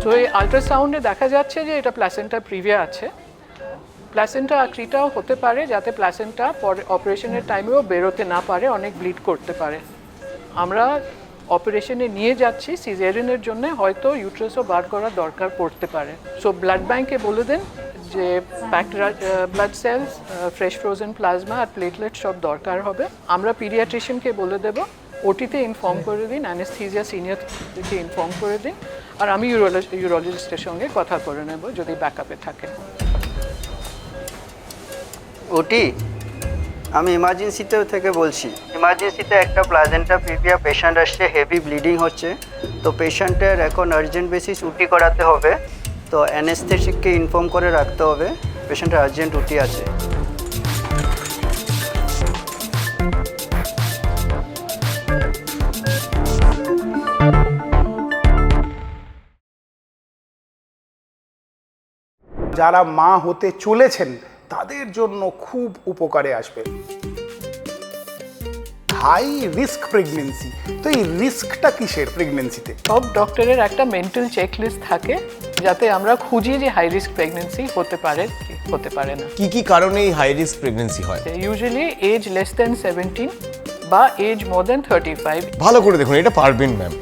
So এই আল্ট্রাসাউন্ডে দেখা যাচ্ছে যে এটা প্ল্যাসেন্টা প্রিভিয়া আছে। প্ল্যাসেন্টা আক্রিটাও হতে পারে, যাতে প্ল্যাসেন্টা পরে অপারেশনের টাইমেও বেরোতে না পারে, অনেক ব্লিড করতে পারে। আমরা অপারেশনে নিয়ে যাচ্ছি সিজারিয়ানের জন্য, হয়তো ইউট্রাসও বার করার দরকার পড়তে পারে। সো ব্লাড ব্যাঙ্কে বলে দেন যে packed blood cells, fresh frozen plasma আর প্লেটলেট সব দরকার হবে। আমরা পিডিয়াট্রিশিয়ানকে বলে দেবো, ওটিতে ইনফর্ম করে দিন, অ্যানেস্থিজিয়া সিনিয়রকে ইনফর্ম করে দিন, আর আমি ইউরোলজিস্টের সঙ্গে কথা করে নেব যদি ব্যাকআপে থাকে। ওটি আমি ইমার্জেন্সিতে থেকে বলছি। ইমার্জেন্সিতে একটা প্লাজেন্টা প্রিভিয়া পেশেন্ট আসছে, হেভি ব্লিডিং হচ্ছে, তো পেশেন্টের এখন আর্জেন্ট বেসিস উটি করাতে হবে, তো অ্যানেস্থেটিককে ইনফর্ম করে রাখতে হবে পেশেন্টের আর্জেন্ট উটি আছে। যারা মা হতে চলেছেন তাদের জন্য খুব উপকারে আসবে। হাই রিস্ক প্রেগনেন্সি, তো এই রিস্কটা কিসের প্রেগনেন্সিতে? সব ডক্টরের একটা মেন্টাল চেকলিস্ট থাকে, যাতে আমরা খুঁজি যে হাই রিস্ক প্রেগনেন্সি হতে পারে কি হতে পারে না। কি কি কারণে এই হাই রিস্ক প্রেগন্যান্সি হয়? ইউজুয়ালি এজ লেস দেন 17 বা এজ মোর দেন 35। ভালো করে দেখুন, এটা পারবেন ম্যাম।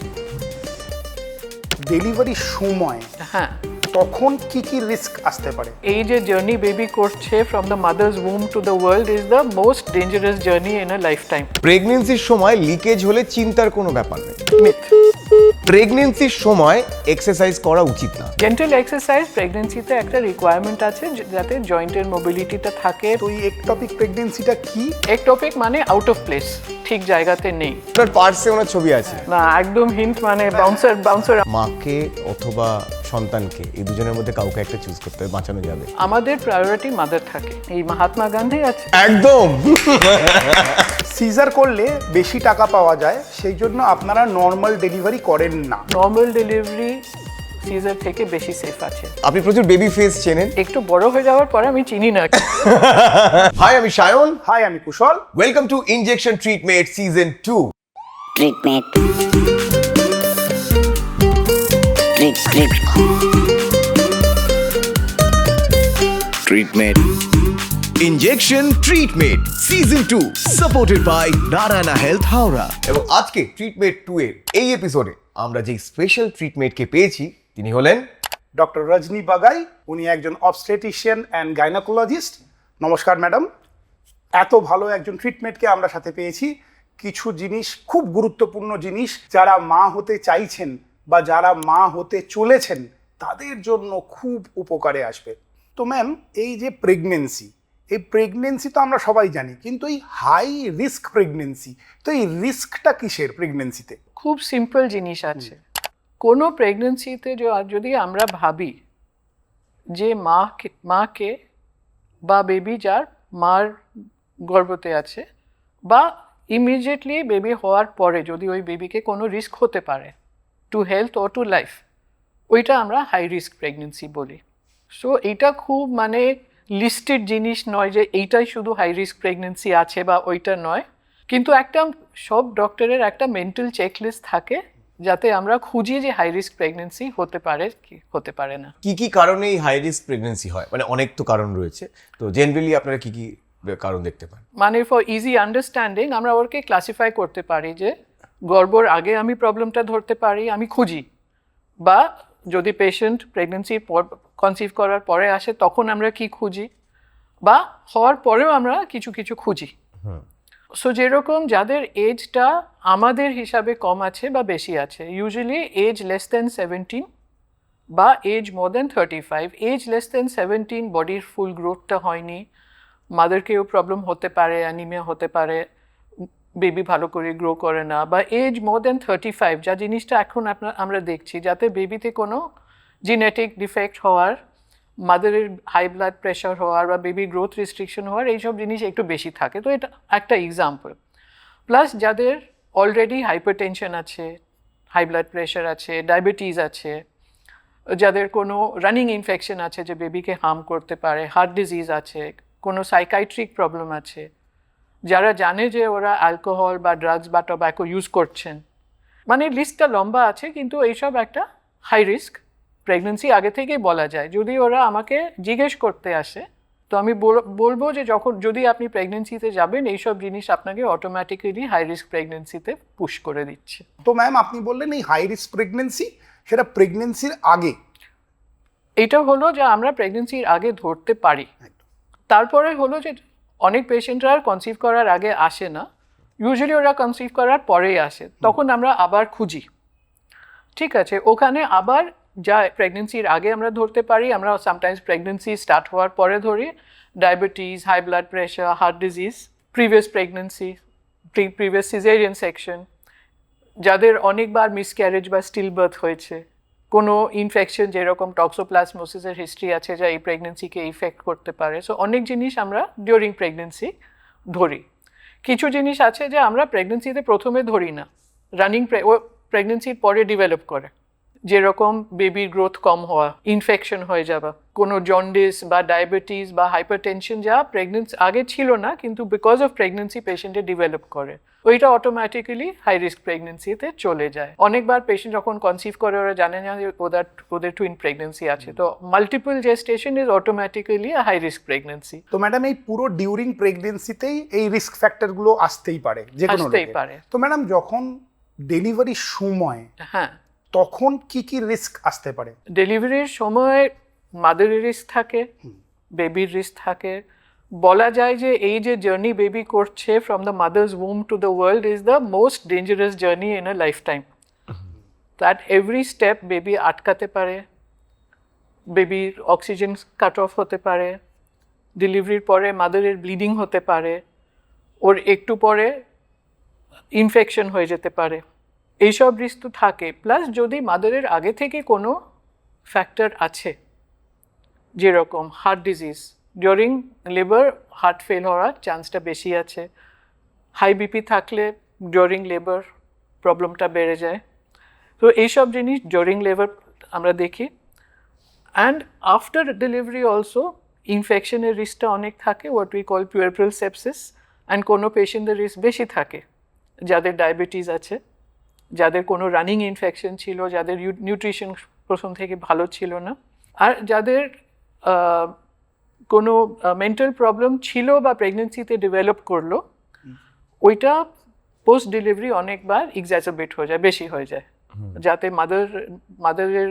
ডেলিভারির সময় হ্যাঁ, তখন কি কি রিস্ক আসতে পারে? এই যে জার্নি বেবি করছে from the mother's womb to the world is the most dangerous journey in a life time. প্রেগন্যান্সির সময় লিকেজ হলে চিন্তার কোনো ব্যাপার নেই। মিথ। প্রেগন্যান্সির সময় এক্সারসাইজ করা উচিত না। জেন্টাল এক্সারসাইজ প্রেগনেন্সিতে একটা রিকোয়ারমেন্ট আছে, যাতে জয়েন্টের মোবিলিটিটা থাকে। তো এই একটপিক প্রেগনেন্সিটা কি? একটপিক মানে আউট অফ প্লেস, ঠিক জায়গাতে নেই। আপনার পার্সে ওনার ছবি আছে না, একদম হিন্ট, মানে বাউন্সার। মাকে অথবা সন্তানকে, এই দুজনের মধ্যে কাউকে একটা চুজ করতে হবে, বাঁচানো যাবে। আমাদের প্রায়োরিটি মাদার থাকে। এই মহাত্মা গান্ধী আছে। একদম। সিজার করলে বেশি টাকা পাওয়া যায়, সেই জন্য আপনারা নর্মাল ডেলিভারি করেন না। নর্মাল ডেলিভারি সিজার থেকে বেশি সেফ আছে। আপনি প্রচুর বেবি ফেস চেনেন। একটু বড় হয়ে যাওয়ার পরে আমি চিনি না। হাই, আমি সায়ন। হাই, আমি Kushal. Welcome to injection treatment season 2। Treatment. Treatment. Injection treatment season 2 supported by Narayana health Howrah. এবং আজকে ট্রিটমেন্ট 2 এর এই এপিসোডে আমরা যে স্পেশাল ট্রিটমেন্টকে পেয়েছি, তিনি হলেন ডক্টর রজনী বাগাই। উনি একজন অবস্টেটিশিয়ান অ্যান্ড গাইনোকোলজিস্ট। নমস্কার ম্যাডাম। এত ভালো একজন ট্রিটমেন্টকে আমরা সাথে পেয়েছি। কিছু জিনিস, খুব গুরুত্বপূর্ণ জিনিস, যারা মা হতে চাইছেন বা যারা মা হতে চলেছেন তাদের জন্য খুব উপকারে আসবে। তো ম্যাম, এই যে প্রেগনেন্সি, এই প্রেগনেন্সি তো আমরা সবাই জানি, কিন্তু এই হাই রিস্ক প্রেগনেন্সি, তো এই রিস্কটা কিসের প্রেগনেন্সিতে? খুব সিম্পল জিনিস আছে। কোনো প্রেগনেন্সিতে যদি আমরা ভাবি যে মাকে বা বেবি যার মার গর্ভতে আছে, বা ইমিডিয়েটলি বেবি হওয়ার পরে যদি ওই বেবিকে কোনো রিস্ক হতে পারে টু হেলথ ও টু লাইফ, ওইটা আমরা হাই রিস্ক প্রেগনেন্সি বলি। সো এইটা খুব মানে লিস্টেড জিনিস নয় যে এইটাই শুধু হাই রিস্ক প্রেগনেন্সি আছে বা ওইটা নয়, কিন্তু একটা সব ডক্টরের একটা মেন্টাল চেকলিস্ট থাকে, যাতে আমরা খুঁজি যে হাই রিস্ক প্রেগনেন্সি হতে পারে কি হতে পারে না। কি কি কারণে এই হাই রিস্ক প্রেগন্যান্সি হয়? মানে অনেক তো কারণ রয়েছে, তো জেনারেলি আপনারা কি কি কারণ দেখতে পান? মানে ফর ইজি আন্ডারস্ট্যান্ডিং আমরা ওকে ক্লাসিফাই করতে পারি যে গর্ভর আগে আমি প্রবলেমটা ধরতে পারি, আমি খুঁজি, বা যদি পেশেন্ট প্রেগনেন্সির পর কনসিভ করার পরে আসে তখন আমরা কি খুঁজি, বা হওয়ার পরেও আমরা কিছু কিছু খুঁজি। সো যেরকম যাদের এজটা আমাদের হিসাবে কম আছে বা বেশি আছে, ইউজুয়ালি এজ লেস দেন 17 বা এজ মোর দেন 35। এজ লেস দেন 17 বডির ফুল গ্রোথটা হয়নি, মাদারকেও প্রবলেম হতে পারে, অ্যানিমিয়া হতে পারে, বেবি ভালো করে গ্রো করে না। বা এজ মোর দেন 35, যা জিনিসটা এখন আমরা দেখছি, যাতে বেবিতে কোনো জিনেটিক ডিফেক্ট হওয়ার, মাদারের হাই ব্লাড প্রেশার হওয়ার বা বেবি গ্রোথ রেস্ট্রিকশন হওয়ার, এইসব জিনিস একটু বেশি থাকে। তো এটা একটা এক্সাম্পল। প্লাস যাদের অলরেডি হাইপারটেনশন আছে, হাই ব্লাড প্রেশার আছে, ডায়াবেটিস আছে, যাদের কোনো রানিং ইনফেকশন আছে যে বেবিকে হার্ম করতে পারে, হার্ট ডিজিজ আছে, কোনো সাইকাইট্রিক প্রবলেম আছে, যারা জানে যে ওরা অ্যালকোহল বা ড্রাগস বা টোব্যাকো ইউজ করছেন, মানে লিস্টটা লম্বা আছে, কিন্তু এইসব একটা হাই রিস্ক প্রেগনেন্সি আগে থেকেই বলা যায়। যদি ওরা আমাকে জিজ্ঞেস করতে আসে তো আমি বলবো যে যদি আপনি প্রেগনেন্সিতে যাবেন এইসব জিনিস আপনাকে অটোমেটিক্যালি হাই রিস্ক প্রেগনেন্সিতে পুশ করে দিচ্ছে। তো ম্যাম আপনি বললেন এই হাই রিস্ক প্রেগনেন্সি, সেটা প্রেগনেন্সির আগে, এটা হলো যে আমরা প্রেগনেন্সির আগে ধরতে পারি। তারপরে হলো যে অনেক পেশেন্টরা কনসিভ করার আগে আসে না, ইউজুয়ালি ওরা কনসিভ করার পরেই আসে, তখন আমরা আবার খুঁজি। ঠিক আছে, ওখানে আবার যা প্রেগনেন্সির আগে আমরা ধরতে পারি, আমরা সামটাইমস প্রেগনেন্সি স্টার্ট হওয়ার পরে ধরি। Diabetes, high blood pressure, heart disease, previous pregnancy, previous caesarean section, যাদের অনেকবার মিসক্যারেজ বা স্টিল বার্থ হয়েছে, কোনো ইনফেকশন যেরকম টক্সোপ্লাজমোসিসের হিস্ট্রি আছে যা এই প্রেগনেন্সিকে ইফেক্ট করতে পারে। সো অনেক জিনিস আমরা ডিউরিং প্রেগনেন্সি ধরি। কিছু জিনিস আছে যে আমরা প্রেগনেন্সিতে প্রথমে ধরি না, রানিং প্রেগনেন্সির পরে ডেভেলপ করে, যেরকম বেবির গ্রোথ কম হওয়া, ইনফেকশন হয়ে যাওয়া, কোনো জন্ডিস বা ডায়াবেটিস বা হাইপারটেনশন যা প্রেগনেন্সি আগে ছিল না কিন্তু বিকজ অফ প্রেগনেন্সি পেশেন্টে ডেভেলপ করে, ওইটা অটোমেটিক্যালি হাই রিস্ক প্রেগনেন্সিতে চলে যায়। অনেকবার পেশেন্ট যখন কনসিভ করে ওরা জানে না যে ওদের টুইন প্রেগনেন্সি আছে, তো multiple gestation is automatically high risk pregnancy. তো ম্যাডাম এই পুরো ডিউরিং প্রেগনেন্সিতেই এই রিস্ক ফ্যাক্টরগুলো আসতেই পারে, যে কোনো আসতেই লোকের। পারে। তো ম্যাডাম যখন ডেলিভারির সময়, হ্যাঁ, তখন কি কি রিস্ক আসতে পারে? ডেলিভারির সময় মাদারের রিস্ক থাকে, বেবির রিস্ক থাকে। বলা যায় যে এই যে জার্নি বেবি করছে from the mother's Om two the world is the most dangerous journey in a life time. That every step baby আটকাতে পারে, বেবির অক্সিজেন কাট অফ হতে পারে, ডেলিভারির পরে মাদারের ব্লিডিং হতে পারে, ওর একটু পরে ইনফেকশন হয়ে যেতে পারে, এইসব রিস্ক তো থাকে। প্লাস যদি মাদারের আগে থেকে কোনো ফ্যাক্টর আছে, যেরকম heart disease, during labour heart fail হওয়ার চান্সটা বেশি আছে। হাই বিপি থাকলে ডিউরিং লেবার প্রবলেমটা বেড়ে যায়। তো এইসব জিনিস ডিউরিং লেবার আমরা দেখি। অ্যান্ড আফটার ডেলিভারি অলসো ইনফেকশনের রিস্কটা অনেক থাকে, what we call puerperal sepsis. And কোনো পেশেন্টদের রিস্ক বেশি থাকে যাদের ডায়াবেটিস আছে, যাদের কোনো রানিং ইনফেকশন ছিল, যাদের নিউট্রিশন প্রথম থেকে ভালো ছিল না, আর যাদের কোনো মেন্টাল প্রবলেম ছিল বা প্রেগনেন্সিতে ডেভেলপ করলো, ওইটা পোস্ট ডেলিভারি অনেকবার এক্স্যাজারবেট হয়ে যায়, বেশি হয়ে যায়, যাতে মাদারের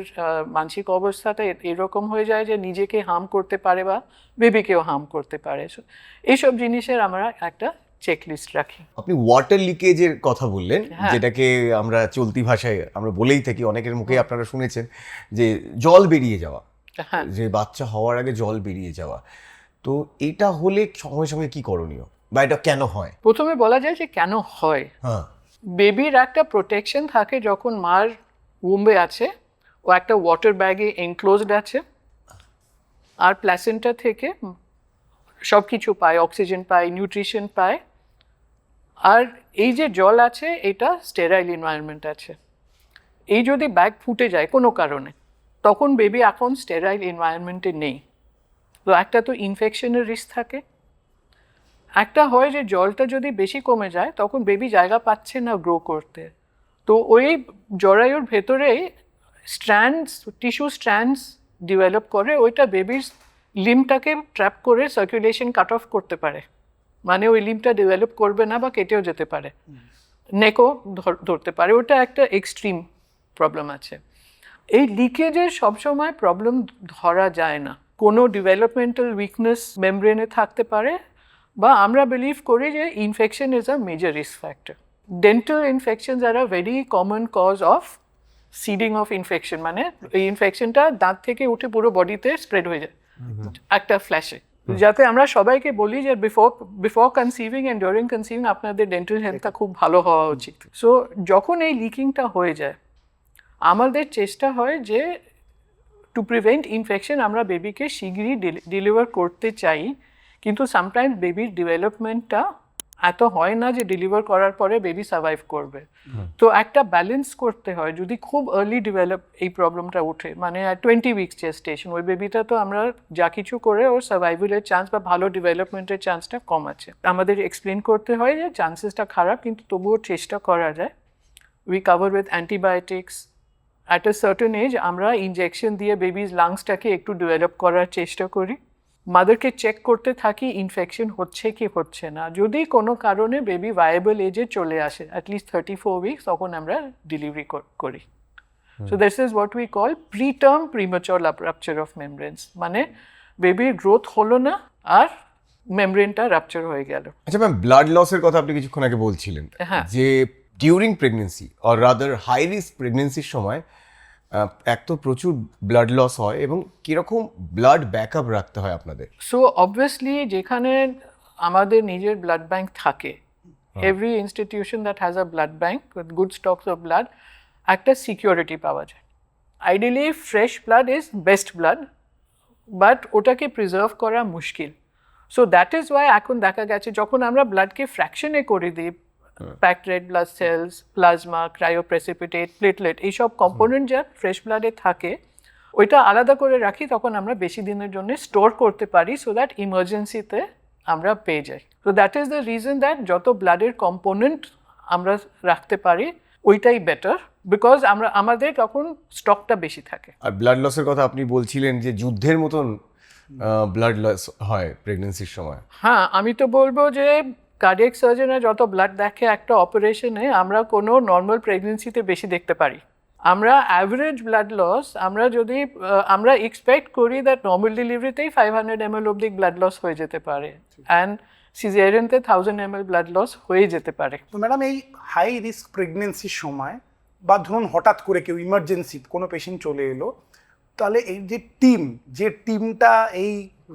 মানসিক অবস্থাটা এরকম হয়ে যায় যে নিজেকে হার্ম করতে পারে বা বেবিকেও হার্ম করতে পারে। এইসব জিনিসের আমরা একটা চেকলিস্ট রাখি। আপনি ওয়াটার লিকেজের কথা বললেন, হ্যাঁ। যেটাকে আমরা চলতি ভাষায় আমরা বলেই থাকি, অনেকের মুখে আপনারা শুনেছেন যে জল বেরিয়ে যাওয়া, হ্যাঁ, যে বাচ্চা হওয়ার আগে জল বেরিয়ে যাওয়া। তো এটা হলে সঙ্গে সঙ্গে কি করণীয়, বা এটা কেন হয়? প্রথমে বলা যায় যে কেন হয়। হ্যাঁ, বেবির একটা প্রোটেকশন থাকে যখন মার উম্বে আছে, ও একটা ওয়াটার ব্যাগে এনক্লোজড আছে, আর প্ল্যাসেন্টা থেকে সব কিছু পায়, অক্সিজেন পায়, নিউট্রিশন পায়। আর এই যে জল আছে এটা স্টেরাইল এনভায়রনমেন্ট আছে। এই যদি ব্যাগ ফুটে যায় কোনো কারণে, তখন বেবি এখন স্টেরাইল এনভায়রনমেন্টে নেই, তো একটা তো ইনফেকশনের রিস্ক থাকে। একটা হয় যে জলটা যদি বেশি কমে যায় তখন বেবি জায়গা পাচ্ছে না গ্রো করতে, তো ওই জরায়ুর ভেতরেই স্ট্র্যান্ডস, টিস্যু স্ট্র্যান্ডস ডেভেলপ করে, ওইটা বেবির লিম্বটাকে ট্র্যাপ করে সার্কুলেশন কাট অফ করতে পারে, মানে ওই লিম্বটা ডেভেলপ করবে না বা কেটেও যেতে পারে, নেকও ধরতে পারে। ওটা একটা এক্সট্রিম প্রবলেম আছে। এই লিকেজের সবসময় প্রবলেম ধরা যায় না, কোনো ডেভেলপমেন্টাল উইকনেস মেমব্রেনে থাকতে পারে, বা আমরা বিলিভ করি যে infection is a major risk factor. Dental infections are a very common cause of seeding of infection, মানে এই ইনফেকশনটা দাঁত থেকে উঠে পুরো বডিতে স্প্রেড হয়ে যায় একটা ফ্ল্যাশে। যাতে আমরা সবাইকে বলি যে বিফোর কনসিভিং অ্যান্ড ডিউরিং কনসিভিং আপনাদের ডেন্টাল হেলথটা খুব ভালো হওয়া উচিত। সো যখন এই লিকিংটা হয়ে যায় আমাদের চেষ্টা হয় যে টু প্রিভেন্ট ইনফেকশন আমরা বেবিকে শীঘ্রই ডেলিভার করতে চাই, কিন্তু সামটাইমস বেবির ডেভেলপমেন্টটা এত হয় না যে ডেলিভার করার পরে বেবি সার্ভাইভ করবে। তো একটা ব্যালেন্স করতে হয়। যদি খুব আর্লি ডেভেলপ এই প্রবলেমটা ওঠে, মানে 20 উইকস জেস্টেশন, ওই বেবিটা তো আমরা যা কিছু করে ওর সার্ভাইভালের চান্স বা ভালো ডেভেলপমেন্টের চান্সটা কম আছে। আমাদের এক্সপ্লেন করতে হয় যে চান্সেসটা খারাপ কিন্তু তবুও চেষ্টা করা যায়। We cover with antibiotics, at a certain age আমরা ইনজেকশন দিয়ে বেবিজ লাংসটাকে একটু ডেভেলপ করার চেষ্টা করি, মাদারকে চেক করতে থাকি ইনফেকশন হচ্ছে কি হচ্ছে না। যদি কোনো কারণে বেবি ভায়াবল এজে চলে আসে অ্যাটলিস্ট 34 উইকস, তখন আমরা ডেলিভারি করি। So this is what we call preterm premature rupture of membranes, মানে বেবির গ্রোথ হলো না আর মেমব্রেনটা রাপচার হয়ে গেল। আচ্ছা ম্যাম, ব্লাড লসের কথা আপনি কিছুক্ষণ আগে বলছিলেন হ্যাঁ। যে during pregnancy or rather high risk প্রেগনেন্সির সময় এক তো প্রচুর ব্লাড লস হয়, এবং কিরকম ব্লাড ব্যাকআপ রাখতে হয় আপনাদের? সো অবভিয়াসলি যেখানে আমাদের নিজের ব্লাড ব্যাংক থাকে, every institution that has a blood bank with good stocks of blood, একটা সিকিউরিটি পাওয়া যায়। Ideally fresh blood is best blood, but ওটাকে প্রিজার্ভ করা মুশকিল। সো দ্যাট ইজ ওয়াই এখন দেখা গেছে যখন আমরা ব্লাডকে ফ্র্যাকশনে করে দিই, packed red blood cells, plasma, cryoprecipitate, platelet, এইসব কম্পোনেন্ট যা ফ্রেশ ব্লাডে থাকে ওইটা আলাদা করে রাখি, তখন আমরা বেশি দিনের জন্য স্টোর করতে পারি, সো দ্যাট ইমার্জেন্সিতে আমরা পেয়ে যাই। So that is the reason that যত ব্লাডের কম্পোনেন্ট আমরা রাখতে পারি ওইটাই বেটার, বিকজ আমাদের তখন স্টকটা বেশি থাকে। আর ব্লাড লসের কথা আপনি বলছিলেন যে যুদ্ধের মতন ব্লাড লস হয় প্রেগনেন্সির সময়। হ্যাঁ, আমি তো বলবো যে কার্ডিয়াক সার্জনে যত ব্লাড দেখে একটা অপারেশনে, আমরা কোনো নর্মাল প্রেগনেন্সিতে বেশি দেখতে পারি। আমরা অ্যাভারেজ ব্লাড লস আমরা এক্সপেক্ট করি দ্যাট নর্মাল ডেলিভারিতেই 500 ml অবধি ব্লাড লস হয়ে যেতে পারে, অ্যান্ড সিজারিয়ানতে 1000 ml ব্লাড লস হয়ে যেতে পারে। তো ম্যাডাম, এই হাই রিস্ক প্রেগনেন্সির সময় বা ধরুন হঠাৎ করে কেউ ইমার্জেন্সি কোনো পেশেন্ট চলে এলো, তাহলে এই যে টিমটা এই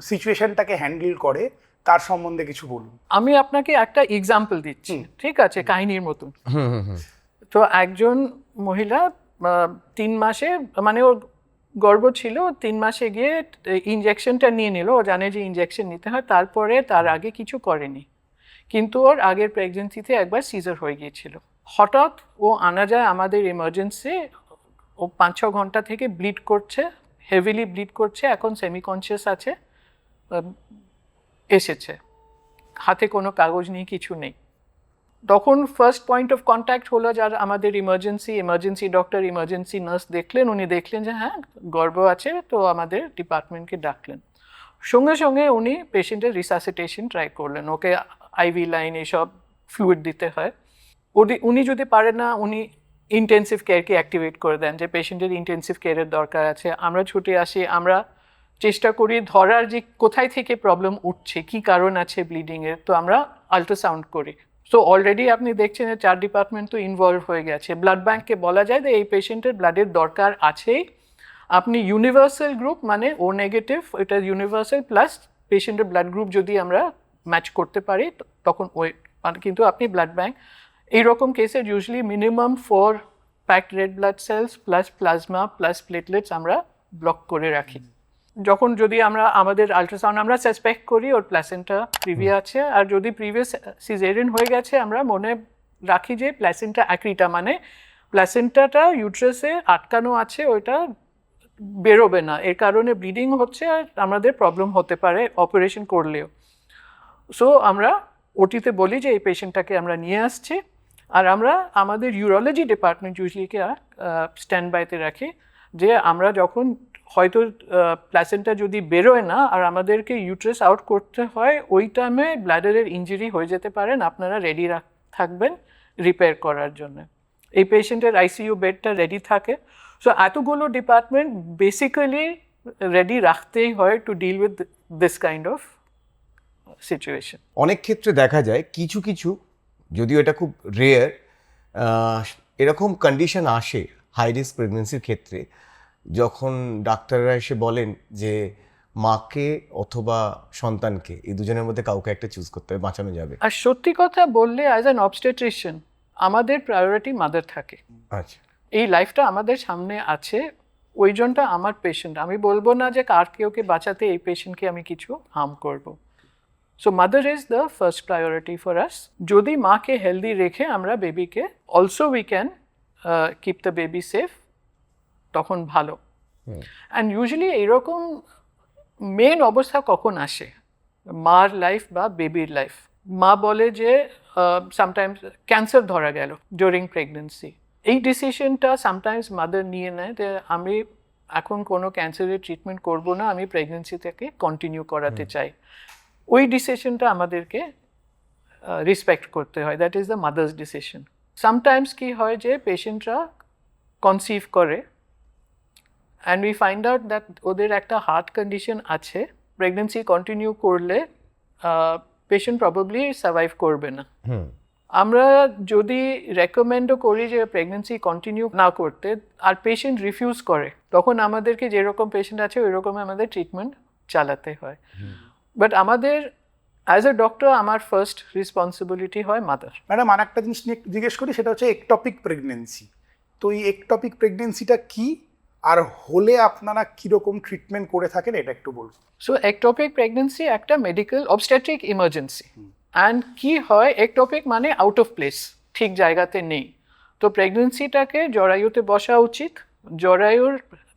সিচুয়েশনটাকে হ্যান্ডেল করে তার সম্বন্ধে কিছু বলুন। আমি আপনাকে একটা এক্সাম্পল দিচ্ছি, ঠিক আছে, কাহিনীর মতন। তো একজন মহিলা 3 মাসে, মানে ওর গর্ভ ছিল, 3 মাসে গিয়ে ইনজেকশনটা নিয়ে নিল, ও জানে যে ইনজেকশন নিতে হয়, তারপরে তার আগে কিছু করেনি, কিন্তু ওর আগের প্রেগনেন্সিতে একবার সিজার হয়ে গিয়েছিল। হঠাৎ ও আনা যায় আমাদের ইমার্জেন্সি, ও 5-6 ঘন্টা থেকে ব্লিড করছে, হেভিলি ব্লিড করছে, এখন সেমি কনসিয়াস আছে, এসেছে, হাতে কোনো কাগজ নেই, কিছু নেই। তখন ফার্স্ট পয়েন্ট অফ কন্ট্যাক্ট হলো যার আমাদের ইমার্জেন্সি ডক্টর, ইমার্জেন্সি নার্স দেখলেন, উনি দেখলেন যে হ্যাঁ গর্ভ আছে, তো আমাদের ডিপার্টমেন্টকে ডাকলেন। সঙ্গে সঙ্গে উনি পেশেন্টের রিসাসিটেশন ট্রাই করলেন, ওকে আইভি লাইন এসব ফ্লুইড দিতে হয়। উনি যদি পারেন না, উনি ইন্টেন্সিভ কেয়ারকে অ্যাক্টিভেট করে দেন, যে পেশেন্টের ইন্টেন্সিভ কেয়ারের দরকার আছে। আমরা ছুটে আসি, আমরা চেষ্টা করি ধরার যে কোথায় থেকে প্রবলেম উঠছে, কি কারণ আছে ব্লিডিংয়ের, তো আমরা আল্ট্রাসাউন্ড করি। সো অলরেডি আপনি দেখছেন যে 4 ডিপার্টমেন্ট তো ইনভলভ হয়ে গেছে। ব্লাড ব্যাঙ্ককে বলা যায় যে এই পেশেন্টের ব্লাডের দরকার আছেই, আপনি ইউনিভার্সাল গ্রুপ, মানে ও নেগেটিভ, এটা ইউনিভার্সাল, প্লাস পেশেন্টের ব্লাড গ্রুপ যদি আমরা ম্যাচ করতে পারি তখন ওই, মানে কিন্তু আপনি ব্লাড ব্যাঙ্ক এইরকম কেসে usually minimum 4 packed red blood sales plus plasma plus platelets আমরা ব্লক করে রাখি। যখন যদি আমাদের আল্ট্রাসাউন্ড আমরা সাসপেক্ট করি ওর প্ল্যাসেন্টা প্রিভিয়া আছে, আর যদি প্রিভিয়াস সিজারিয়ান হয়ে গেছে, আমরা মনে রাখি যে প্ল্যাসেন্টা অ্যাক্রিটা, মানে প্ল্যাসেন্টাটা ইউট্রাসে আটকানো আছে, ওইটা বেরোবে না, এর কারণে ব্লিডিং হচ্ছে আর আমাদের প্রবলেম হতে পারে অপারেশন করলেও। সো আমরা ওটিতে বলি যে এই পেশেন্টটাকে আমরা নিয়ে আসছি, আর আমরা আমাদের ইউরোলজি ডিপার্টমেন্ট ইউজুয়ালিকে স্ট্যান্ড বাইতে রাখি, যে আমরা যখন হয়তো প্ল্যাসেন্টা যদি বেরোয় না আর আমাদেরকে ইউট্রাস আউট করতে হয়, ওই টাইমে ব্লাডারের ইনজুরি হয়ে যেতে পারেন, আপনারা রেডি থাকবেন রিপেয়ার করার জন্য। এই পেশেন্টের আইসিইউ বেডটা রেডি থাকে। সো এতগুলো ডিপার্টমেন্ট বেসিক্যালি রেডি রাখতেই হয় to deal with this kind of situation. অনেক ক্ষেত্রে দেখা যায় কিছু কিছু, যদিও এটা খুব রেয়ার, এরকম কন্ডিশন আসে হাই রিস্ক প্রেগনেন্সির ক্ষেত্রে, যখন ডাক্তাররা এসে বলেন যে মাকে অথবা সন্তানকে, এই দুজনের মধ্যে কাউকে একটা চুজ করতে হবে, বাঁচানো যাবে। আর সত্যি কথা বললে, অ্যাজ অ্যান অবস্টেট্রিশিয়ান আমাদের প্রায়োরিটি মাদার থাকে। আচ্ছা, এই লাইফটা আমাদের সামনে আছে, ওই জনটা আমার পেশেন্ট, আমি বলবো না যে কার কেউকে বাঁচাতে এই পেশেন্টকে আমি কিছু হার্ম করব। So mother is the first priority for us. যদি মাকে হেলদি রেখে আমরা বেবিকে, also we can keep the baby safe, তখন ভালো। অ্যান্ড ইউজুয়ালি এইরকম মেন অবস্থা কখন আসে, মার লাইফ বা বেবির লাইফ। মা বলে যে সামটাইমস ক্যান্সার ধরা গেল ডিউরিং প্রেগনেন্সি, এই ডিসিশনটা সামটাইমস মাদার নিয়ে নেয় যে আমি এখন কোনো ক্যান্সারের ট্রিটমেন্ট করব না, আমি প্রেগনেন্সিটাকে কন্টিনিউ করাতে চাই। ওই ডিসিশনটা আমাদেরকে রেসপেক্ট করতে হয়, that is the mother's decision. Sometimes কি হয় যে পেশেন্টরা কনসিভ করে and we find out that ওদের একটা হার্ট কন্ডিশন আছে, প্রেগনেন্সি কন্টিনিউ করলে পেশেন্ট প্রবাবলি সার্ভাইভ করবে না। আমরা যদি রেকমেন্ডও করি যে প্রেগনেন্সি কন্টিনিউ না করতে আর পেশেন্ট রিফিউজ করে, তখন আমাদেরকে যেরকম পেশেন্ট আছে ওই রকম আমাদের ট্রিটমেন্ট চালাতে হয়। বাট আমাদের অ্যাজ এ ডক্টর আমার ফার্স্ট রেসপন্সিবিলিটি হয় মাদার। ম্যাডাম আর একটা জিনিস নিয়ে জিজ্ঞেস করি, সেটা হচ্ছে একটপিক প্রেগনেন্সি। তো এই একটপিক প্রেগনেন্সিটা কি, আর হলে আপনারা কীরকম ট্রিটমেন্ট করে থাকেন এটা একটু বলুন। সো একটপিক প্রেগনেন্সি একটা মেডিকেল অবস্টেট্রিক ইমার্জেন্সি। অ্যান্ড কি হয়, একটপিক মানে আউট অফ প্লেস, ঠিক জায়গাতে নেই। তো প্রেগনেন্সিটাকে জরায়ুতে বসা উচিত, জরায়ুর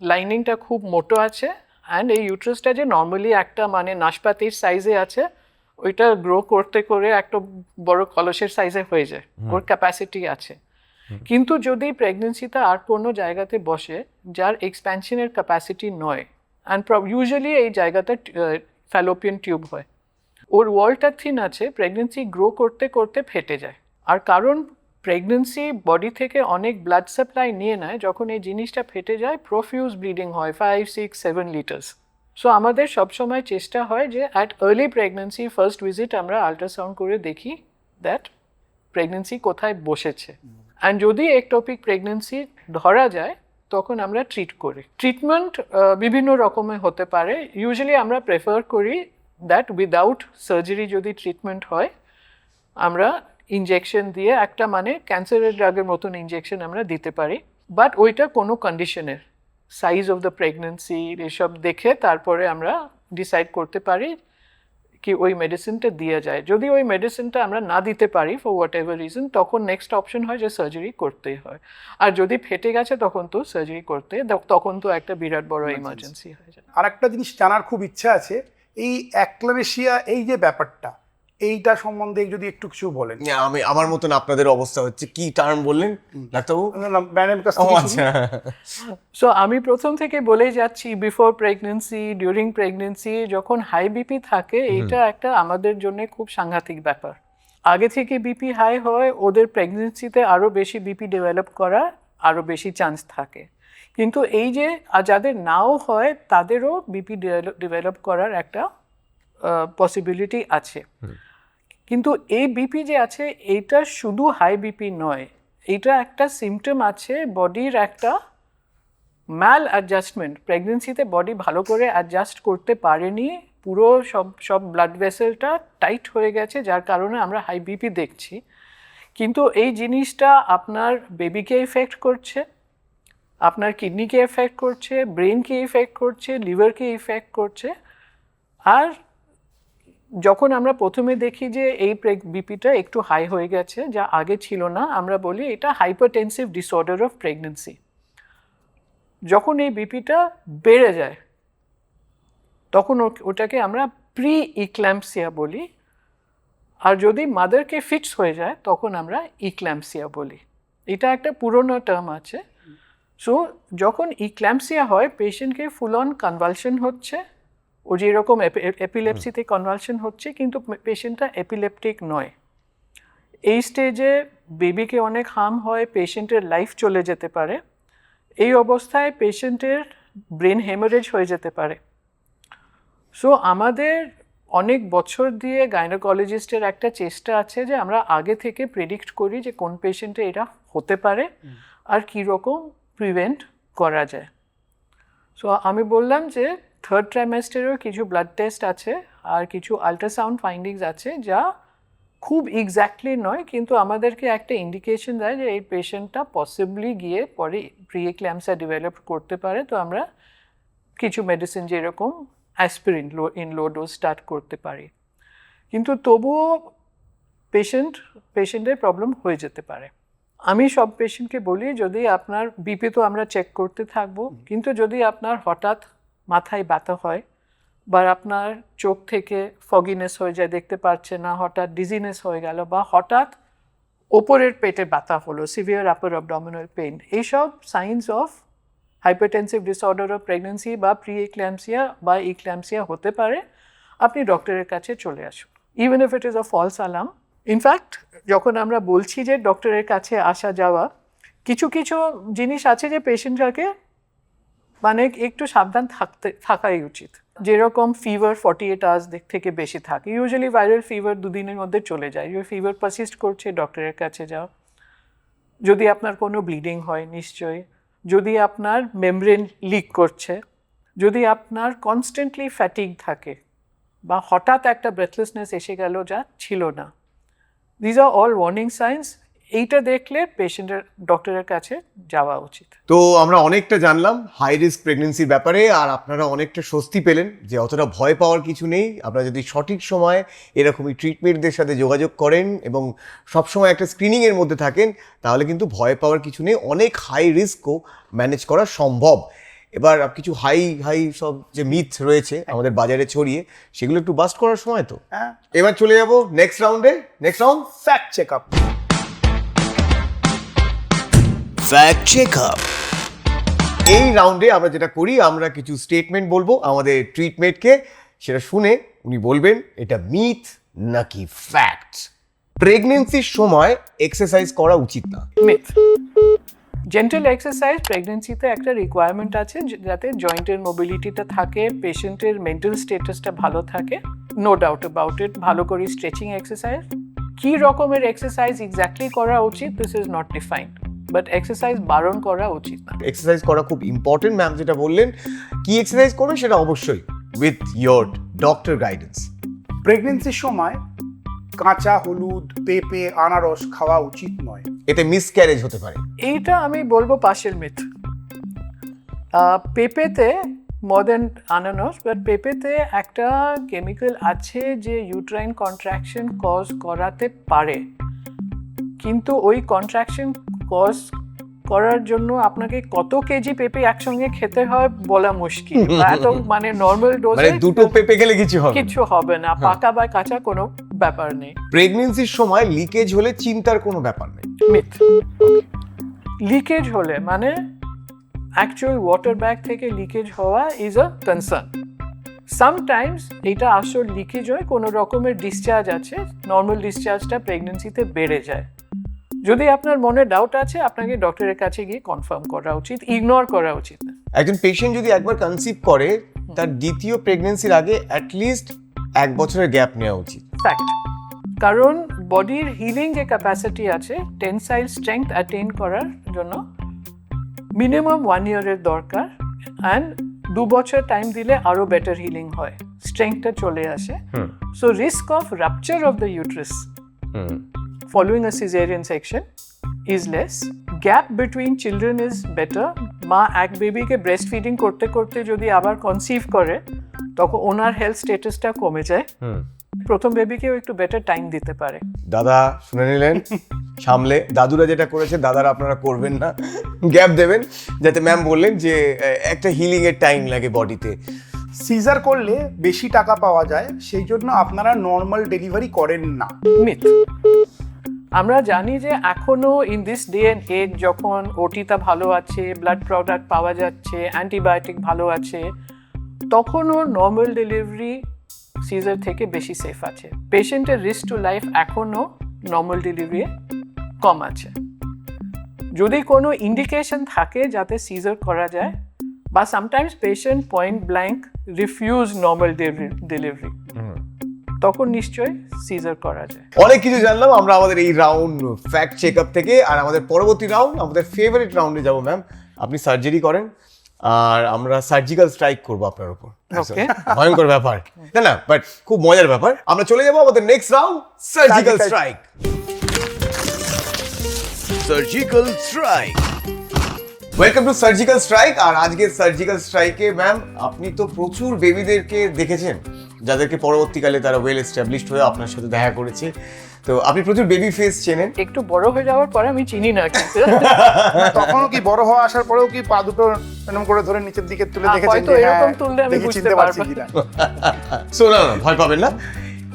লাইনিংটা খুব মোটো আছে, অ্যান্ড এই ইউট্রাসটা যে নর্মালি একটা মানে নাশপাতির সাইজে আছে, ওইটা গ্রো করতে করে একটা বড় কলসের সাইজে হয়ে যায়, ওর ক্যাপাসিটি আছে। কিন্তু যদি প্রেগনেন্সিটা আর কোনো জায়গাতে বসে যার এক্সপ্যানশনের ক্যাপাসিটি নয়, অ্যান্ড ইউজুয়ালি এই জায়গাটা ফ্যালোপিয়ান টিউব হয়, ওর ওয়ালটা থিন আছে, প্রেগনেন্সি গ্রো করতে করতে ফেটে যায়। আর কারণ প্রেগনেন্সি বডি থেকে অনেক ব্লাড সাপ্লাই নিয়ে নেয়, যখন এই জিনিসটা ফেটে যায় প্রফিউজ ব্লিডিং হয় 5, 6, 7 লিটার্স। সো আমাদের সবসময় চেষ্টা হয় যে at early pregnancy first visit আমরা আল্ট্রাসাউন্ড করে দেখি দ্যাট প্রেগনেন্সি কোথায় বসেছে। অ্যান্ড যদি একটপিক প্রেগনেন্সি ধরা যায় তখন আমরা ট্রিট করি। ট্রিটমেন্ট বিভিন্ন রকমের হতে পারে। ইউজুয়ালি আমরা প্রেফার করি দ্যাট উইদাউট সার্জারি যদি ট্রিটমেন্ট হয়, আমরা ইনজেকশন দিয়ে একটা মানে ক্যান্সারের ড্রাগের মতন ইনজেকশন আমরা দিতে পারি। বাট ওইটা কোনো কন্ডিশনের সাইজ অফ দ্য প্রেগনেন্সি এসব দেখে তারপরে আমরা ডিসাইড করতে পারি কি ওই মেডিসিনটা দেওয়া যায়। যদি ওই মেডিসিনটা আমরা না দিতে পারি ফর হোয়াট এভার রিজন, তখন নেক্সট অপশন হয় যে সার্জারি করতেই হয়। আর যদি ফেটে গেছে তখন তো সার্জারি করতে, তখন তো একটা বিরাট বড় ইমার্জেন্সি হয়ে যায়। আর একটা জিনিস জানার খুব ইচ্ছা আছে, এই অ্যাক্লারেশিয়া এই যে ব্যাপারটা, এইটা সম্বন্ধে যদি একটু কিছু বলেন। আমি আমার মতন আপনাদের অবস্থা হচ্ছে, কি টার্ম বললেন ডাক্তারবাবু? ম্যাডাম কাছ ও থেকে আচ্ছা। সো আমি প্রথম থেকে বলেই যাচ্ছি, বিফোর প্রেগনেন্সি, ডিউরিং প্রেগনেন্সি, যখন হাই বিপি থাকে, এইটা একটা আমাদের জন্য খুব সাংঘাতিক ব্যাপার। আগে থেকে বিপি হাই হয়, ওদের প্রেগনেন্সিতে আরও বেশি বিপি ডেভেলপ করার আরও বেশি চান্স থাকে। কিন্তু এই যে যাদের নাও হয় তাদেরও বিপি ডেভেলপ করার একটা পসিবিলিটি আছে। কিন্তু এই বিপি যে আছে এইটা শুধু হাই বিপি নয়, এইটা একটা সিমটম আছে বডির একটা ম্যাল অ্যাডজাস্টমেন্ট। প্রেগনেন্সিতে বডি ভালো করে অ্যাডজাস্ট করতে পারেনি, পুরো সব ব্লাড ভেসেলটা টাইট হয়ে গেছে, যার কারণে আমরা হাই বিপি দেখছি। কিন্তু এই জিনিসটা আপনার বেবিকে এফেক্ট করছে, আপনার কিডনিকে এফেক্ট করছে, ব্রেনকে এফেক্ট করছে, লিভারকে এফেক্ট করছে। আর যখন আমরা প্রথমে দেখি যে এই বিপিটা একটু হাই হয়ে গেছে, যা আগে ছিল না, আমরা বলি এটা হাইপারটেনসিভ ডিসঅর্ডার অফ প্রেগনেন্সি। যখন এই বিপিটা বেড়ে যায় তখন ওটাকে আমরা প্রি ইক্ল্যাম্পসিয়া বলি। আর যদি মাদারকে ফিক্স হয়ে যায় তখন আমরা ইক্ল্যাম্পসিয়া বলি। এটা একটা পুরনো টার্ম আছে। সো যখন ইক্ল্যাম্পসিয়া হয়, পেশেন্টকে ফুল অন কনভালশন হচ্ছে, ও যেরকম এপিলেপসিতে কনভালশন হচ্ছে, কিন্তু পেশেন্টটা এপিলেপটিক নয়। এই স্টেজে বেবিকে অনেক হার্ম হয়, পেশেন্টের লাইফ চলে যেতে পারে। এই অবস্থায় পেশেন্টের ব্রেন হেমারেজ হয়ে যেতে পারে। সো আমাদের অনেক বছর দিয়ে গাইনোকোলজিস্টের একটা চেষ্টা আছে যে আমরা আগে থেকে প্রেডিক্ট করি যে কোন পেশেন্টে এটা হতে পারে আর কীরকম প্রিভেন্ট করা যায়। সো আমি বললাম যে থার্ড ট্রাইমেস্টারেও কিছু ব্লাড টেস্ট আছে আর কিছু আল্ট্রাসাউন্ড ফাইন্ডিংস আছে যা খুব এক্স্যাক্টলি নয়, কিন্তু আমাদেরকে একটা ইন্ডিকেশন দেয় যে এই পেশেন্টটা পসিবলি গিয়ে পরে প্রি-এক্ল্যাম্পসিয়া ডেভেলপ করতে পারে। তো আমরা কিছু মেডিসিন যেরকম aspirin in low dose start করতে পারি। কিন্তু তবুও পেশেন্টের প্রবলেম হয়ে যেতে পারে। আমি সব পেশেন্টকে বলি, যদি আপনার বিপি তো আমরা চেক করতে থাকবো, কিন্তু যদি আপনার হঠাৎ মাথায় ব্যথা হয় বা আপনার চোখ থেকে ফগিনেস হয়ে যায়, দেখতে পাচ্ছে না, হঠাৎ ডিজিনেস হয়ে গেল, বা হঠাৎ ওপরের পেটে ব্যথা হলো, সিভিয়ার আপার অ্যাবডোমিনাল পেইন, এইসব signs of hypertensive disorder of pregnancy বা প্রি এক্ল্যাম্পসিয়া বা ইক্ল্যাম্পসিয়া হতে পারে, আপনি ডক্টরের কাছে চলে আসুন, even if it is a false alarm. In fact যখন আমরা বলছি যে ডক্টরের কাছে আসা যাওয়া, কিছু কিছু জিনিস আছে যে পেশেন্টটাকে মানে একটু সাবধান থাকাই উচিত। যেরকম ফিভার 48 আওয়ার্স থেকে বেশি থাকে, ইউজুয়ালি ভাইরাল ফিভার 2 দিনের মধ্যে চলে যায়, ফিভার পারসিস্ট করছে, ডক্টরের কাছে যাও। যদি আপনার কোনো ব্লিডিং হয় নিশ্চয়ই, যদি আপনার মেমব্রেন লিক করছে, যদি আপনার কনস্ট্যান্টলি ফ্যাটিগ থাকে বা হঠাৎ একটা ব্রেথলেসনেস এসে গেল যা ছিল না, these are all warning science. এইটা দেখলে পেশেন্টের ডক্টরের কাছে যাওয়া উচিত। তো আমরা অনেকটা জানলাম হাই রিস্ক প্রেগনেন্সির ব্যাপারে, আর আপনারা অনেকটা স্বস্তি পেলেন যে অতটা ভয় পাওয়ার কিছু নেই। আপনারা যদি সঠিক সময় এরকমই ট্রিটমেন্টদের সাথে যোগাযোগ করেন এবং সবসময় একটা স্ক্রিনিংয়ের মধ্যে থাকেন, তাহলে কিন্তু ভয় পাওয়ার কিছু নেই, অনেক হাই রিস্কও ম্যানেজ করা সম্ভব। এবার কিছু হাই সব যে মিথ রয়েছে আমাদের বাজারে ছড়িয়ে, সেগুলো একটু বাস্ট করার সময় তো। হ্যাঁ, এবার চলে যাবো নেক্সট রাউন্ডে। Next round fact check up. Fact check up. এই রাউন্ডে আমরা যেটা করি, আমরা কিছু স্টেটমেন্ট বলবো আমাদের ট্রিটমেন্টকে, সেটা শুনে উনি বলবেন এটা মিথ নাকি ফ্যাক্ট। প্রেগনেন্সির সময় এক্সারসাইজ করা উচিত না। মিথ। জেন্টাল এক্সারসাইজ প্রেগনেন্সিতে একটা রিকোয়ারমেন্ট আছে যাতে জয়েন্টের মোবিলিটিটা থাকে, পেশেন্টের মেন্টাল স্টেটাসটা ভালো থাকে, নো ডাউট অ্যাবাউট ইট। ভালো করে স্ট্রেচিং এক্সারসাইজ, কী রকমের এক্সারসাইজ এক্স্যাক্টলি করা উচিত this is not defined, but exercise বারণ করা উচিত না। এক্সারসাইজ করা খুব ইম্পর্টেন্ট, ম্যাম যেটা বললেন। কি এক্সারসাইজ করবেন সেটা অবশ্যই উইথ ইয়োর ডক্টর গাইডেন্স। প্রেগনেন্সির সময় কাঁচা হলুদ, পেঁপে, আনারস খাওয়া উচিত নয়, এতে মিসক্যারেজ হতে পারে। এইটা আমি বলবো পার্শিয়াল মিথ। পেঁপেতে মোর দেন আনারস, বাট পেঁপেতে একটা কেমিক্যাল আছে যে ইউট্রাইন কন্ট্রাকশন কজ করাতে পারে, কিন্তু ওই কন্ট্রাকশন কজ করার জন্য আপনাকে কত কেজি পেঁপে একসঙ্গে খেতে হয় বলা মুশকিল। এত মানে নর্মাল ডোজে মানে দুটো পেঁপে খেলে কিছু হবে কিছু হবে না, পাকা বা কাঁচা কোনো ব্যাপার নেই। প্রেগনেন্সির সময় লিকেজ হলে চিন্তার কোনো ব্যাপার নেই। মিথ। লিকেজ হলে মানে অ্যাকচুয়াল ওয়াটার ব্যাগ থেকে লিকেজ হওয়া ইজ আ কনসার্ন। সামটাইমস এটা আসল লিকেজ হয়, কোনো রকমের ডিসচার্জ আছে, নর্মাল ডিসচার্জটা প্রেগনেন্সিতে বেড়ে যায়। যদি আপনার মনে ডাউট আছে, আপনাকে ডক্টরের কাছে গিয়ে কনফার্ম করা উচিত, ইগনোর করা উচিত না। একজন পেশেন্ট যদি একবার কনসিভ করে, তার দ্বিতীয় প্রেগনেন্সির আগে অ্যাটলিস্ট 1 বছরের গ্যাপ নেওয়া উচিত। ফ্যাক্ট। কারণ বডির হিলিং যে ক্যাপাসিটি আছে, টেনসাইল স্ট্রেংথ অ্যাটেইন করার জন্য মিনিমাম 1 ইয়ারের দরকার, অ্যান্ড 2 বছর টাইম দিলে আরও বেটার হিলিং হয়, স্ট্রেংথটা চলে আসে। So risk of rupture of the uterus following a cesarean section is less. Gap between children is better. মা এক বেবিকে ব্রেস্ট ফিডিং করতে করতে যদি আবার কনসিভ করে, তখন ওনার হেলথ স্ট্যাটাসটা কমে যায়, প্রথম বেবিকেও একটু বেটার টাইম দিতে পারে। দাদা শুনে নিলেন, সামলে। দাদুরা যেটা করেছে দাদারা আপনারা করবেন না, গ্যাপ দেবেন, যাতে ম্যাম বললেন যে একটা হিলিং এর টাইম লাগে বডিতে। সিজার করলে বেশি টাকা পাওয়া যায়, সেই জন্য আপনারা নর্মাল ডেলিভারি করেন না। মিথ। আমরা জানি যে এখনো in this day and age, যখন ওটিটা ভালো আছে, ব্লাড প্রোডাক্ট পাওয়া যাচ্ছে, অ্যান্টিবায়োটিক ভালো আছে, তখনও নর্মাল ডেলিভারি সিজার থেকে বেশি সেফ আছে। পেশেন্টের রিস্ক টু লাইফ এখনও নর্মাল ডেলিভারি কম আছে। যদি কোনো ইন্ডিকেশন থাকে যাতে সিজার করা যায়, বা sometimes patient point blank refuse normal delivery, তখন নিশ্চয়ই সিজার করা যায়। অনেক কিছু জানলাম আমরা আমাদের এই রাউন্ড ফ্যাক্ট চেক আপ থেকে। আর আমাদের পরবর্তী রাউন্ড, আমাদের ফেভারিট রাউন্ডে যাবো ম্যাম। আপনি সার্জারি করেন আর আমরা সার্জিক্যাল স্ট্রাইক করবো আপনার উপর। Okay. ভয়ঙ্কর ব্যাপার, তাই না? বাট খুব মজার ব্যাপার। আমরা চলে যাবো আমাদের next round, surgical strike. Surgical strike. Welcome to surgical strike. আর আজকের সার্জিক্যাল স্ট্রাইকে ম্যাম, আপনি তো প্রচুর বেবিদেরকে দেখেছেন যাদেরকে পরবর্তীকালে তারা ওয়েল এস্টাবলিশড হয়ে আপনার সাথে দেখা করেছে, তো আপনি প্রচুর বেবি ফেস চেনেন। একটু বড় হয়ে যাওয়ার পরে আমি চিনি না, কিন্তু তখনও কি বড় হওয়া আসার পরেও কি পা দুটো এরকম করে ধরে নিচের দিকে তুলে দেখেছেন? হয়তো এরকম তুললে আমি দেখে বুঝতে চিনতে পারছি পারবো। কিনা। সো না, ভয় পাবেন না।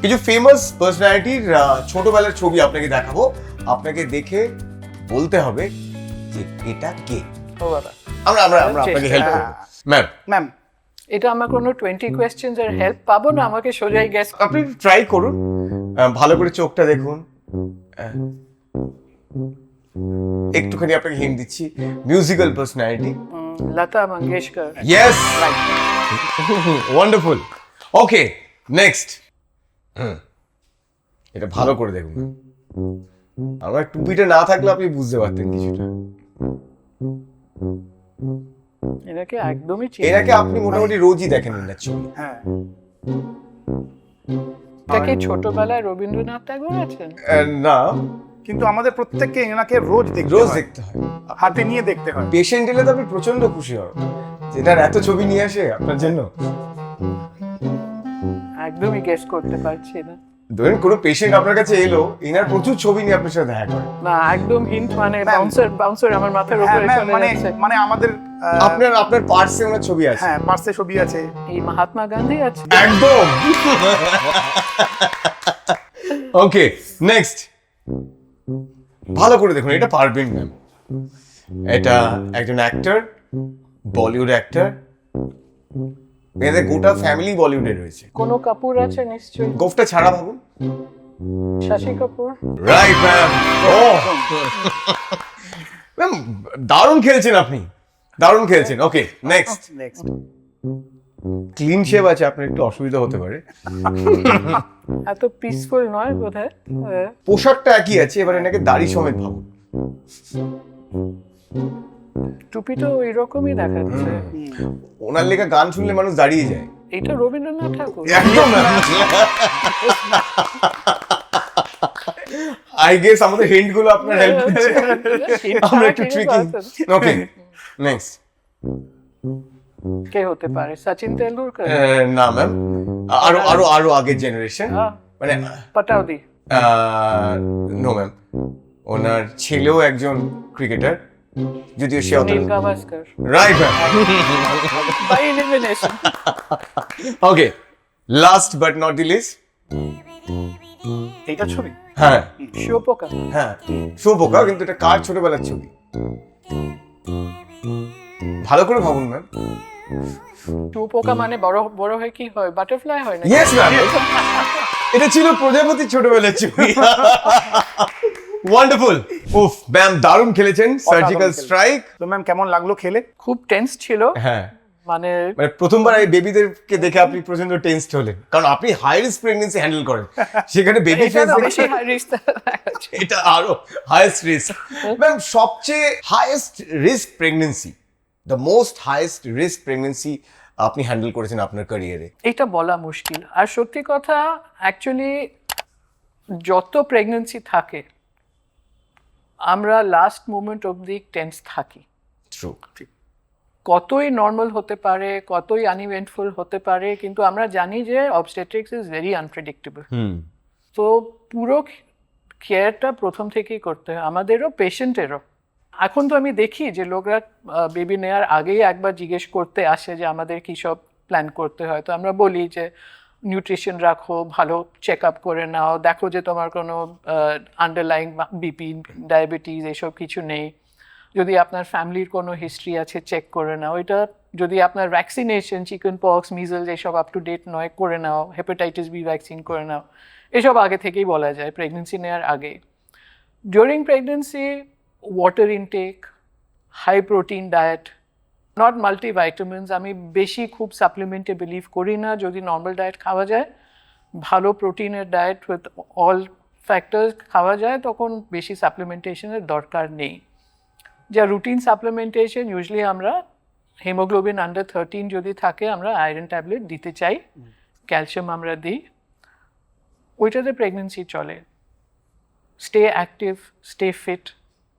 কিছু ফেমাস পার্সোনালিটির ছোটবেলার ছবি আপনাকে দেখাবো, আপনাকে দেখে বলতে হবে যে এটা কে। ও বাবা, আমরা আমরা আমরা আপনাকে হেল্প করব ম্যাম। ম্যাম এটা আমার কোনো 20 কোয়েশ্চেন্স এর হেল্প পাবো না, আমাকে সোজাই গেস। আপনি ট্রাই করুন, ভালো করে চোখটা দেখুন। একটুখানি আপনাকে হিন্ট দিচ্ছি, musical personality. Lata Mangeshkar. Yes, wonderful. Okay, next. এটা ভালো করে দেখুন, আমার টুপিটা না থাকলে আপনি বুঝতে পারতেন কিছুটা। এনাকে একদমই এনাকে আপনি মোটামুটি রোজই দেখেন এনার ছবি। হ্যাঁ, এটাকে ছোটবেলায় রবীন্দ্রনাথ ঠাকুর আছেন? না, কিন্তু আমাদের প্রত্যেককে এনাকে রোজ রোজ দেখতে হয়, হাতে নিয়ে দেখতে হয়। পেশেন্ট এলে তো আপনি প্রচন্ড খুশি হন যেটার এত ছবি নিয়ে আসে আপনার জন্য। একদমই গেস করতে পারছি না। ধরেন কোনো পেশেন্ট আপনার কাছে এলো, এনার প্রচুর ছবি নিয়ে আপনার সাথে দেখা করে। না, একদম হিন্ট মানে Ma'am, বাউন্সার আমার মাথার হ্যাঁ, উপরে ma'am, চলে মানে যাচ্ছে। মানে আমাদের আপনার পার্সে ওনার ছবি আছে। হ্যাঁ, পার্সে ছবি আছে। এই মহাত্মা গান্ধী আছে? একদম। ওকে, নেক্সট। ভালো করে দেখুন, এটা পারবেন ম্যাম। এটা একজন অ্যাক্টর, বলিউড অ্যাক্টর। এদের গোটা ফ্যামিলি বলিউডে রয়েছে। কোনো কাপুর আছে নিশ্চয়ই। গোফটা ছাড়া ভাবুন। শশী কাপুর। Right ma'am. ও ম্যাম, দারুণ খেলছেন আপনি, দারুণ খেলছেন। Okay, next. Next clean shave আছে, আপনার একটু অসুবিধা হতে পারে। এত পিসফুল নয় বোধহয়। পোশাকটা একই আছে, এবার এনাকে দাড়ি সমেত ভাবুন। টুপিটা ওই রকমই দেখাচ্ছে। ওনার লেখা গান শুনলে মানুষ দাঁড়িয়ে যায়। এইটা রবীন্দ্রনাথ ঠাকুর। একদম। আই গেস আমাদের হিন্ট গুলো আপনার হেল্প করছে, আমরা একটু ট্রিকি। ওকে, নেক্সট। কে হতে পারে? সচিন তেন্ডুলকর? না ম্যাম, আরো আরো আরো আগের জেনারেশন, মানে পটাউদি? নো ম্যাম, ওনার ছেলেও একজন ক্রিকেটার, যদিও সে অত। Neel Gavaskar? Right ma'am. Bye elimination. Okay, last but not the least. এইটা ছবি। হ্যাঁ শুয়োপোকা? হ্যাঁ, শুয়োপোকা, কিন্তু এটা কার ছোটবেলার ছবি? ভালো করে ভাবুন ম্যাম। শুয়োপোকা মানে বড় বড় হয়ে কি হয়? বাটারফ্লাই হয় না? ইয়েস ম্যাম, এটা ছিল প্রজাপতি ছোটবেলার ছবি। ওয়ান্ডারফুল। উফ ম্যাম, দারুণ খেলেছেন। Surgical strike. তো ম্যাম কেমন লাগলো খেলে? খুব টেন্স ছিল। হ্যাঁ, মানে মানে প্রথমবার এই বেবিদেরকে দেখে আপনি প্রচন্ড টেন্সড হলেন, কারণ আপনি হাই রিস্ক প্রেগন্যান্সি হ্যান্ডেল করেন, সেখানে বেবি এটা ফেস তো বেশি হাই রিস্ক। এটা আরো হাইয়েস্ট রিস্ক। ম্যাম, সবচেয়ে highest risk pregnancy, the most highest risk pregnancy আপনি হ্যান্ডেল করেছেন আপনার ক্যারিয়ারে? এটা বলা মুশকিল। আর সত্যি কথা, অ্যাকচুয়ালি যত প্রেগন্যান্সি থাকে আমরা লাস্ট মোমেন্ট অবধি টেন্স থাকি। ট্রু। কতই নর্মাল হতে পারে, কতই আনইভেন্টফুল হতে পারে, কিন্তু আমরা জানি যে অবস্টেট্রিক্স ইজ ভেরি আনপ্রেডিক্টেবল। তো পুরো কেয়ারটা প্রথম থেকেই করতে হয়, আমাদেরও পেশেন্টেরও। এখন তো আমি দেখি যে লোকরা বেবি নেওয়ার আগেই একবার জিজ্ঞেস করতে আসে যে আমাদের কী সব প্ল্যান করতে হয়। তো আমরা বলি যে নিউট্রিশন রাখো, ভালো চেক আপ করে নাও, দেখো যে তোমার কোনো আন্ডারলাইং বিপি, ডায়াবেটিস এসব কিছু নেই। যদি আপনার ফ্যামিলির কোনো হিস্ট্রি আছে চেক করে নাও। এটা যদি আপনার ভ্যাকসিনেশন, চিকেন পক্স, মিজলস এসব আপ টু ডেট নয় করে নাও, হেপাটাইটিস বি ভ্যাকসিন করে নাও। এসব আগে থেকেই বলা যায় প্রেগনেন্সি নেওয়ার আগে। During pregnancy water intake, high protein diet, not multivitamins. আমি বেশি খুব সাপ্লিমেন্টে বিলিভ করি না। যদি নর্মাল ডায়েট খাওয়া যায়, ভালো প্রোটিনের ডায়েট উইথ অল ফ্যাক্টরস খাওয়া যায়, তখন বেশি সাপ্লিমেন্টেশনের দরকার নেই। যা রুটিন সাপ্লিমেন্টেশন, ইউজুয়ালি আমরা হিমোগ্লোবিন আন্ডার 13 যদি থাকে আমরা আয়রন ট্যাবলেট দিতে চাই, ক্যালসিয়াম আমরা দিই, ওইটাতে প্রেগনেন্সি চলে। স্টে অ্যাক্টিভ, স্টে ফিট,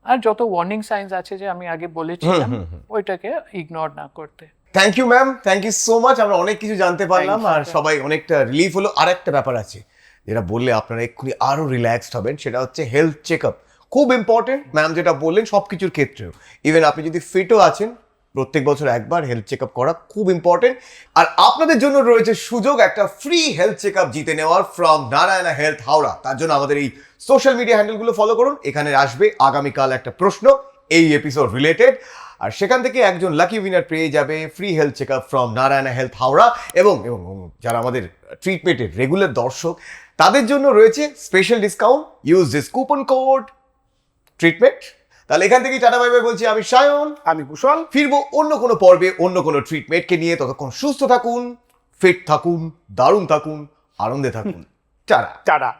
আর যত ওয়ার্নিং সাইন্স আছে যে আমি আগে বলেছিলাম ওইটাকে ইগনোর না করতে। Thank you ma'am, thank you so much. আমরা অনেক কিছু জানতে পারলাম আর সবাই অনেকটা রিলিফ হলো। আর একটা ব্যাপার আছে যেটা বললে আপনারা এক্ষুনি আরো রিল্যাক্সড হবেন, সেটা হচ্ছে হেলথ চেক আপ। খুব ইম্পর্টেন্ট ম্যাম যেটা বললেন সব কিছুর ক্ষেত্রেও। ইভেন আপনি যদি ফিটও আছেন, প্রত্যেক বছর একবার হেলথ চেক আপ করা খুব ইম্পর্টেন্ট। আর আপনাদের জন্য রয়েছে সুযোগ একটা ফ্রি হেলথ চেক আপ জিতে নেওয়ার ফ্রম নারায়ণা হেলথ হাওড়া। তার জন্য আমাদের এই সোশ্যাল মিডিয়া হ্যান্ডেলগুলো ফলো করুন। এখানে আসবে আগামীকাল একটা প্রশ্ন এই এপিসোড রিলেটেড, আর সেখান থেকে একজন লাকি উইনার পেয়ে যাবে free health check up from Narayana health Howrah. এবং এবং যারা আমাদের ট্রিটমেন্টের রেগুলার দর্শক তাদের জন্য রয়েছে special discount, use this coupon code treatment. তাহলে এখান থেকেই টাটা বাই বাই বলছি, আমি সায়ন, আমি কুশল। ফিরবো অন্য কোনো পর্বে অন্য কোনো ট্রিটমেন্টকে নিয়ে। ততক্ষণ সুস্থ থাকুন, ফিট থাকুন, দারুণ থাকুন, আনন্দে থাকুন। টাটা। টাটা।